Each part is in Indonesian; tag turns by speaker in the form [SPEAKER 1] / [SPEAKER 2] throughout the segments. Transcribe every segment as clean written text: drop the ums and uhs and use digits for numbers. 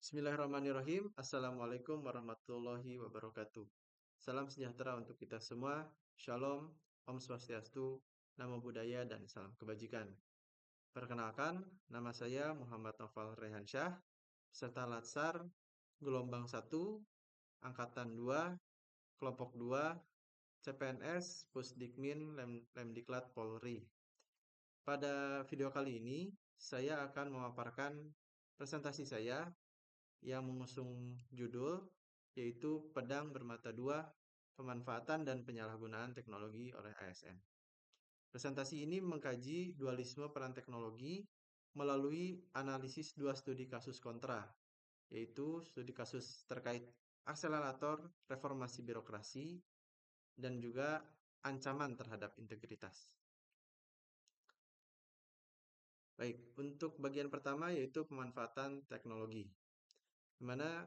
[SPEAKER 1] Bismillahirrahmanirrahim. Assalamualaikum warahmatullahi wabarakatuh. Salam sejahtera untuk kita semua. Shalom, Om Swastiastu, Namo Buddhaya, dan salam kebajikan. Perkenalkan, nama saya Muhammad Noval Rehansyah, peserta Latsar Gelombang 1, Angkatan 2, Kelompok 2, CPNS, Pusdikmin, Lemdiklat Polri. Pada video kali ini, saya akan memaparkan presentasi saya yang mengusung judul yaitu Pedang Bermata Dua, Pemanfaatan dan Penyalahgunaan Teknologi oleh ASN. Presentasi ini mengkaji dualisme peran teknologi melalui analisis dua studi kasus kontra, yaitu studi kasus terkait akselerator reformasi birokrasi dan juga ancaman terhadap integritas. Baik, untuk bagian pertama yaitu pemanfaatan teknologi, di mana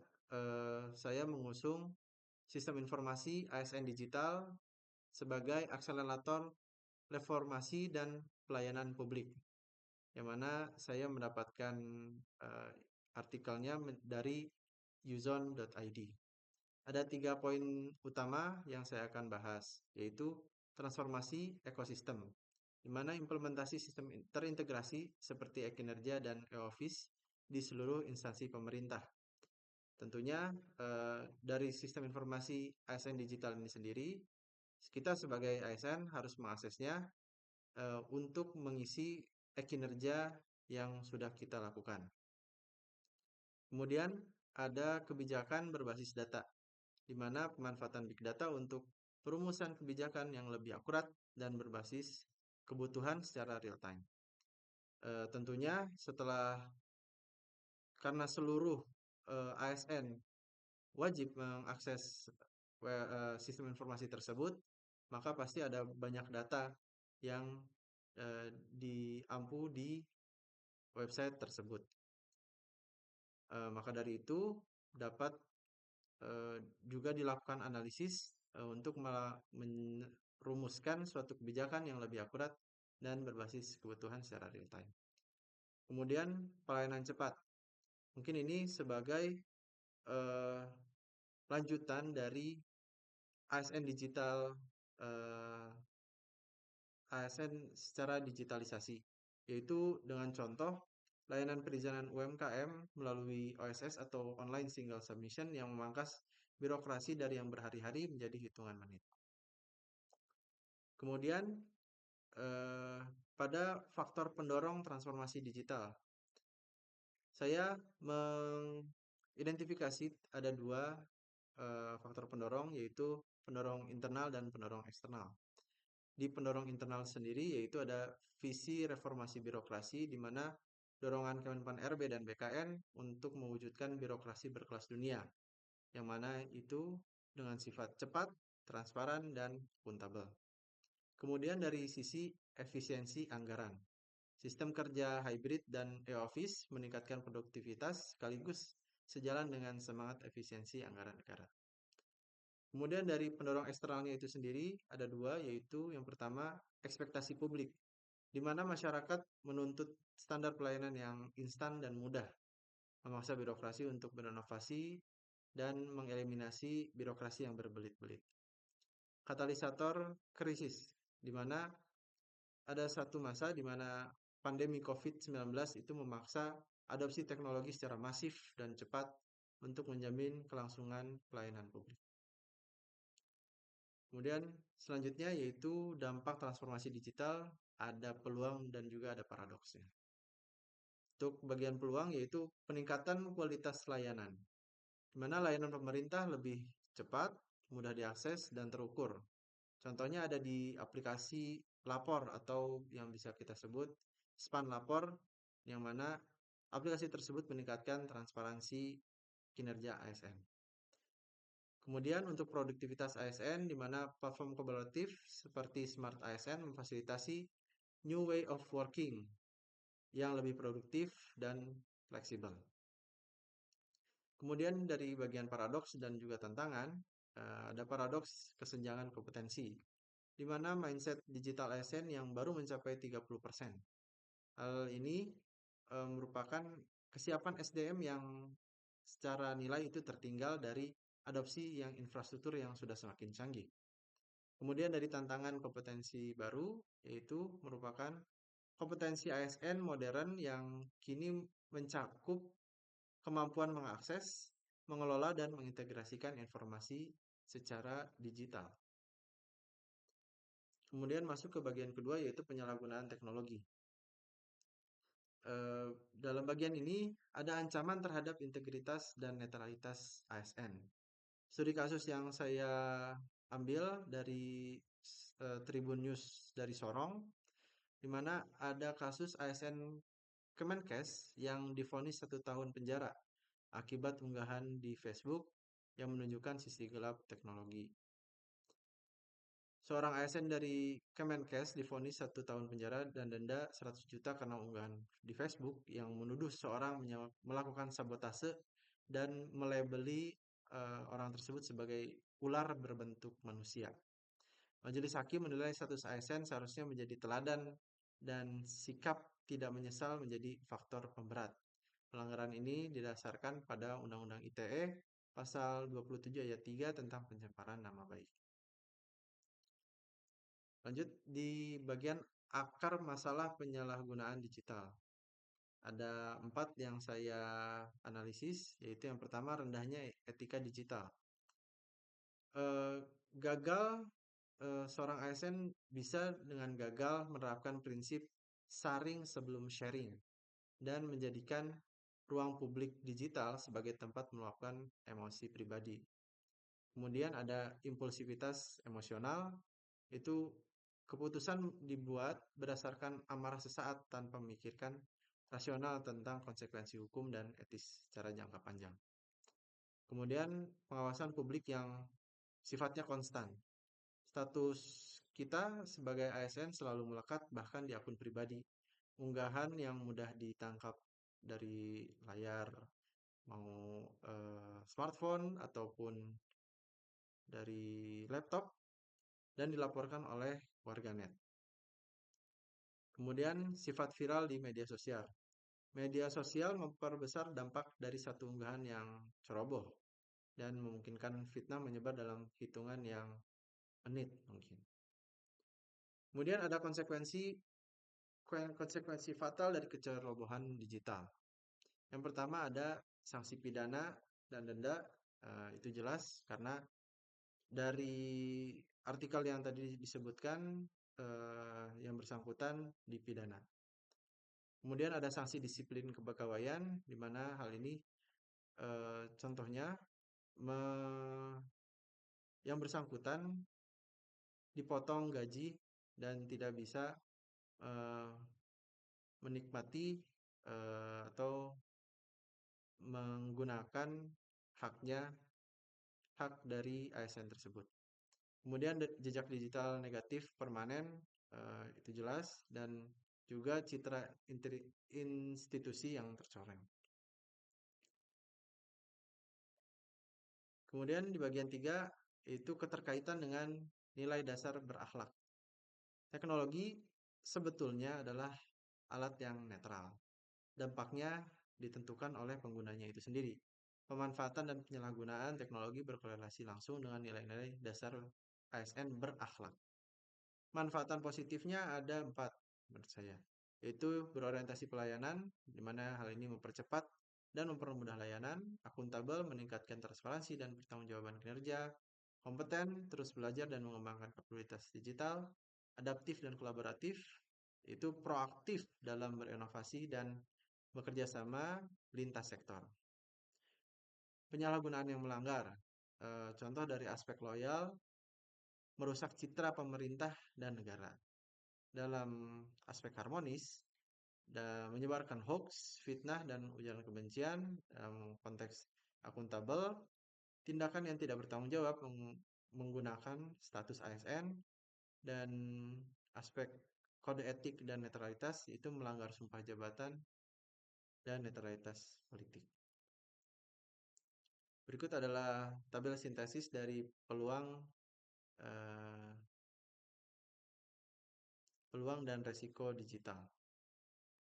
[SPEAKER 1] saya mengusung sistem informasi ASN digital sebagai akselerator reformasi dan pelayanan publik, yang mana saya mendapatkan artikelnya dari uzon.id. Ada 3 poin utama yang saya akan bahas, yaitu transformasi ekosistem, di mana implementasi sistem terintegrasi seperti e-kinerja dan e-office di seluruh instansi pemerintah. Tentunya dari sistem informasi ASN digital ini sendiri, kita sebagai ASN harus mengaksesnya untuk mengisi e-kinerja yang sudah kita lakukan. Kemudian ada kebijakan berbasis data, di mana pemanfaatan big data untuk perumusan kebijakan yang lebih akurat dan berbasis kebutuhan secara real time. Tentunya karena seluruh ASN wajib mengakses sistem informasi tersebut, maka pasti ada banyak data yang diampu di website tersebut. Maka dari itu dapat juga dilakukan analisis untuk merumuskan suatu kebijakan yang lebih akurat dan berbasis kebutuhan secara real time. Kemudian pelayanan cepat. Mungkin ini sebagai lanjutan dari ASN digital, ASN secara digitalisasi, yaitu dengan contoh layanan perizinan UMKM melalui OSS atau Online Single Submission yang memangkas birokrasi dari yang berhari-hari menjadi hitungan menit. Kemudian pada faktor pendorong transformasi digital, saya mengidentifikasi ada dua faktor pendorong, yaitu pendorong internal dan pendorong eksternal. Di pendorong internal sendiri yaitu ada visi reformasi birokrasi, di mana dorongan Kemenpan RB dan BKN untuk mewujudkan birokrasi berkelas dunia, yang mana itu dengan sifat cepat, transparan, dan akuntabel. Kemudian dari sisi efisiensi anggaran, sistem kerja hybrid dan e-office meningkatkan produktivitas sekaligus sejalan dengan semangat efisiensi anggaran negara. Kemudian dari pendorong eksternalnya itu sendiri ada dua, yaitu yang pertama ekspektasi publik, di mana masyarakat menuntut standar pelayanan yang instan dan mudah, memaksa birokrasi untuk berinovasi dan mengeliminasi birokrasi yang berbelit-belit. Katalisator krisis, di mana ada satu masa di mana pandemi COVID-19 itu memaksa adopsi teknologi secara masif dan cepat untuk menjamin kelangsungan pelayanan publik. Kemudian selanjutnya yaitu dampak transformasi digital, ada peluang dan juga ada paradoksnya. Untuk bagian peluang yaitu peningkatan kualitas layanan, di mana layanan pemerintah lebih cepat, mudah diakses, dan terukur. Contohnya ada di aplikasi lapor atau yang bisa kita sebut Span Lapor, yang mana aplikasi tersebut meningkatkan transparansi kinerja ASN. Kemudian untuk produktivitas ASN, di mana platform kolaboratif seperti Smart ASN memfasilitasi new way of working yang lebih produktif dan fleksibel. Kemudian dari bagian paradoks dan juga tantangan, ada paradoks kesenjangan kompetensi, di mana mindset digital ASN yang baru mencapai 30%. Hal ini merupakan kesiapan SDM yang secara nilai itu tertinggal dari adopsi yang infrastruktur yang sudah semakin canggih. Kemudian dari tantangan kompetensi baru, yaitu merupakan kompetensi ASN modern yang kini mencakup kemampuan mengakses, mengelola, dan mengintegrasikan informasi secara digital. Kemudian masuk ke bagian kedua yaitu penyalahgunaan teknologi. Dalam bagian ini ada ancaman terhadap integritas dan netralitas ASN. Studi kasus yang saya ambil dari Tribun News dari Sorong, di mana ada kasus ASN Kemenkes yang divonis 1 tahun penjara akibat unggahan di Facebook yang menunjukkan sisi gelap teknologi. Seorang ASN dari Kemenkes divonis 1 tahun penjara dan denda 100 juta karena unggahan di Facebook yang menuduh seorang melakukan sabotase dan melabeli orang tersebut sebagai ular berbentuk manusia. Majelis hakim menilai status ASN seharusnya menjadi teladan dan sikap tidak menyesal menjadi faktor pemberat. Pelanggaran ini didasarkan pada Undang-Undang ITE pasal 27 ayat 3 tentang pencemaran nama baik. Lanjut di bagian akar masalah penyalahgunaan digital. Ada 4 yang saya analisis, yaitu yang pertama rendahnya etika digital. Gagal seorang ASN bisa dengan gagal menerapkan prinsip saring sebelum sharing dan menjadikan ruang publik digital sebagai tempat meluapkan emosi pribadi. Kemudian ada impulsivitas emosional, itu keputusan dibuat berdasarkan amarah sesaat tanpa memikirkan rasional tentang konsekuensi hukum dan etis secara jangka panjang. Kemudian pengawasan publik yang sifatnya konstan. Status kita sebagai ASN selalu melekat bahkan di akun pribadi. Unggahan yang mudah ditangkap dari layar mau smartphone ataupun dari laptop dan dilaporkan oleh warganet. Kemudian sifat viral di media sosial. Media sosial memperbesar dampak dari satu unggahan yang ceroboh dan memungkinkan fitnah menyebar dalam hitungan yang menit mungkin. Kemudian ada konsekuensi fatal dari kecerobohan digital. Yang pertama ada sanksi pidana dan denda, itu jelas karena dari artikel yang tadi disebutkan yang bersangkutan dipidana. Kemudian ada sanksi disiplin kepegawaian, di mana hal ini contohnya yang bersangkutan dipotong gaji dan tidak bisa menikmati atau menggunakan hak dari ASN tersebut. Kemudian jejak digital negatif permanen, itu jelas, dan juga citra institusi yang tercoreng. Kemudian di bagian 3 itu keterkaitan dengan nilai dasar berakhlak. Teknologi sebetulnya adalah alat yang netral. Dampaknya ditentukan oleh penggunanya itu sendiri. Pemanfaatan dan penyalahgunaan teknologi berkorelasi langsung dengan nilai-nilai dasar ASN berakhlak. Manfaatan positifnya ada 4 menurut saya, yaitu berorientasi pelayanan, di mana hal ini mempercepat dan mempermudah layanan, akuntabel, meningkatkan transparansi dan pertanggungjawaban kinerja, kompeten, terus belajar dan mengembangkan kapabilitas digital, adaptif dan kolaboratif, itu proaktif dalam berinovasi dan bekerja sama lintas sektor. Penyalahgunaan yang melanggar, contoh dari aspek loyal, merusak citra pemerintah dan negara. Dalam aspek harmonis, dan menyebarkan hoax, fitnah, dan ujaran kebencian dalam konteks akuntabel, tindakan yang tidak bertanggung jawab menggunakan status ASN, dan aspek kode etik dan netralitas itu melanggar sumpah jabatan dan netralitas politik. Berikut adalah tabel sintesis dari peluang dan resiko digital.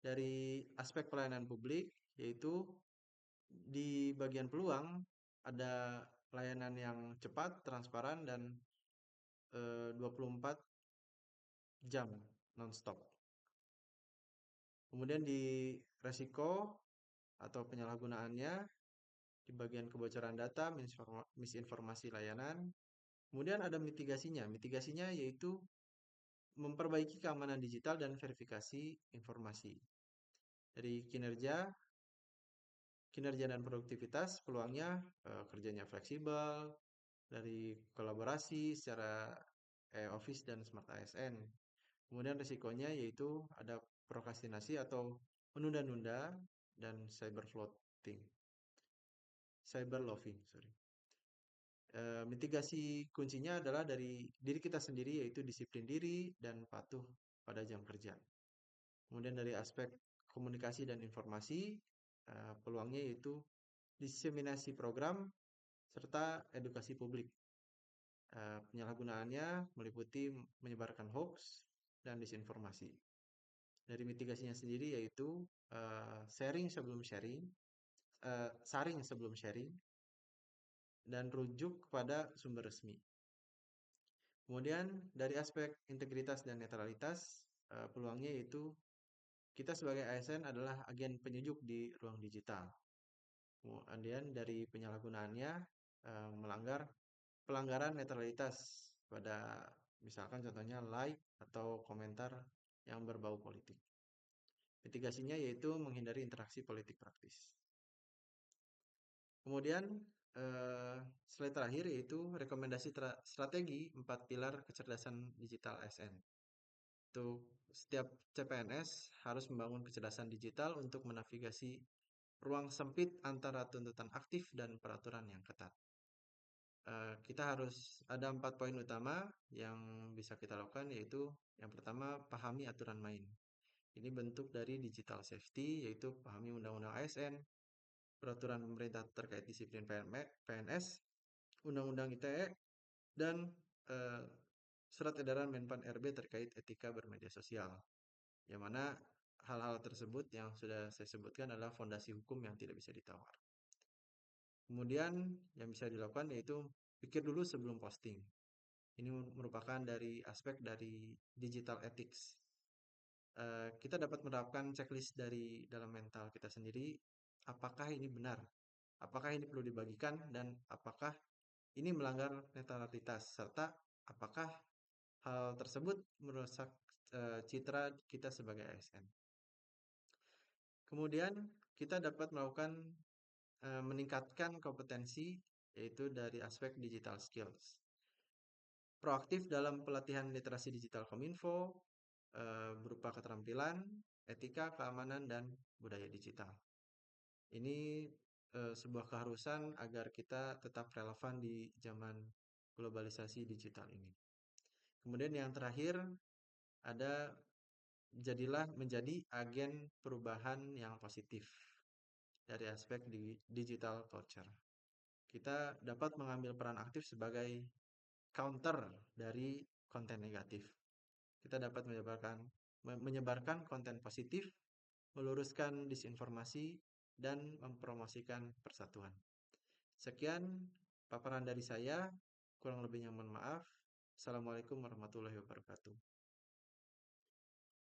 [SPEAKER 1] Dari aspek pelayanan publik, yaitu Di bagian peluang ada layanan yang cepat, transparan, dan 24 jam nonstop. Kemudian di resiko atau penyalahgunaannya, di bagian kebocoran data, misinformasi layanan. Kemudian ada mitigasinya. Mitigasinya yaitu memperbaiki keamanan digital dan verifikasi informasi. Dari kinerja dan produktivitas, peluangnya kerjanya fleksibel, dari kolaborasi secara Office dan Smart ASN. Kemudian risikonya yaitu ada prokrastinasi atau menunda-nunda dan cyber loafing, sorry. Mitigasi kuncinya adalah dari diri kita sendiri, yaitu disiplin diri dan patuh pada jam kerja. Kemudian dari aspek komunikasi dan informasi, peluangnya yaitu diseminasi program serta edukasi publik. Penyalahgunaannya meliputi menyebarkan hoax dan disinformasi. Dari mitigasinya sendiri yaitu saring sebelum sharing, dan rujuk kepada sumber resmi. Kemudian dari aspek integritas dan netralitas, peluangnya yaitu kita sebagai ASN adalah agen penyejuk di ruang digital. Kemudian dari penyalahgunaannya pelanggaran netralitas pada misalkan contohnya like atau komentar yang berbau politik. Mitigasinya yaitu menghindari interaksi politik praktis. Kemudian slide terakhir yaitu rekomendasi strategi 4 pilar kecerdasan digital ASN. Untuk setiap CPNS harus membangun kecerdasan digital untuk menavigasi ruang sempit antara tuntutan aktif dan peraturan yang ketat. Kita harus ada 4 poin utama yang bisa kita lakukan, yaitu yang pertama, pahami aturan main. Ini bentuk dari digital safety, yaitu pahami undang-undang ASN, peraturan pemerintah terkait disiplin PNS, undang-undang ITE, dan surat edaran Menpan RB terkait etika bermedia sosial. Yang mana hal-hal tersebut yang sudah saya sebutkan adalah fondasi hukum yang tidak bisa ditawar. Kemudian yang bisa dilakukan yaitu pikir dulu sebelum posting. Ini merupakan dari aspek dari digital ethics. Kita dapat menerapkan checklist dari dalam mental kita sendiri. Apakah ini benar? Apakah ini perlu dibagikan? Dan apakah ini melanggar netralitas? Serta apakah hal tersebut merusak citra kita sebagai ASN? Kemudian kita dapat melakukan meningkatkan kompetensi, yaitu dari aspek digital skills. Proaktif dalam pelatihan literasi digital Kominfo berupa keterampilan, etika, keamanan, dan budaya digital. Ini sebuah keharusan agar kita tetap relevan di zaman globalisasi digital ini. Kemudian yang terakhir ada jadilah menjadi agen perubahan yang positif dari aspek di digital culture. Kita dapat mengambil peran aktif sebagai counter dari konten negatif. Kita dapat menyebarkan konten positif, meluruskan disinformasi, dan mempromosikan persatuan. Sekian paparan dari saya, kurang lebihnya mohon maaf. Assalamualaikum warahmatullahi wabarakatuh.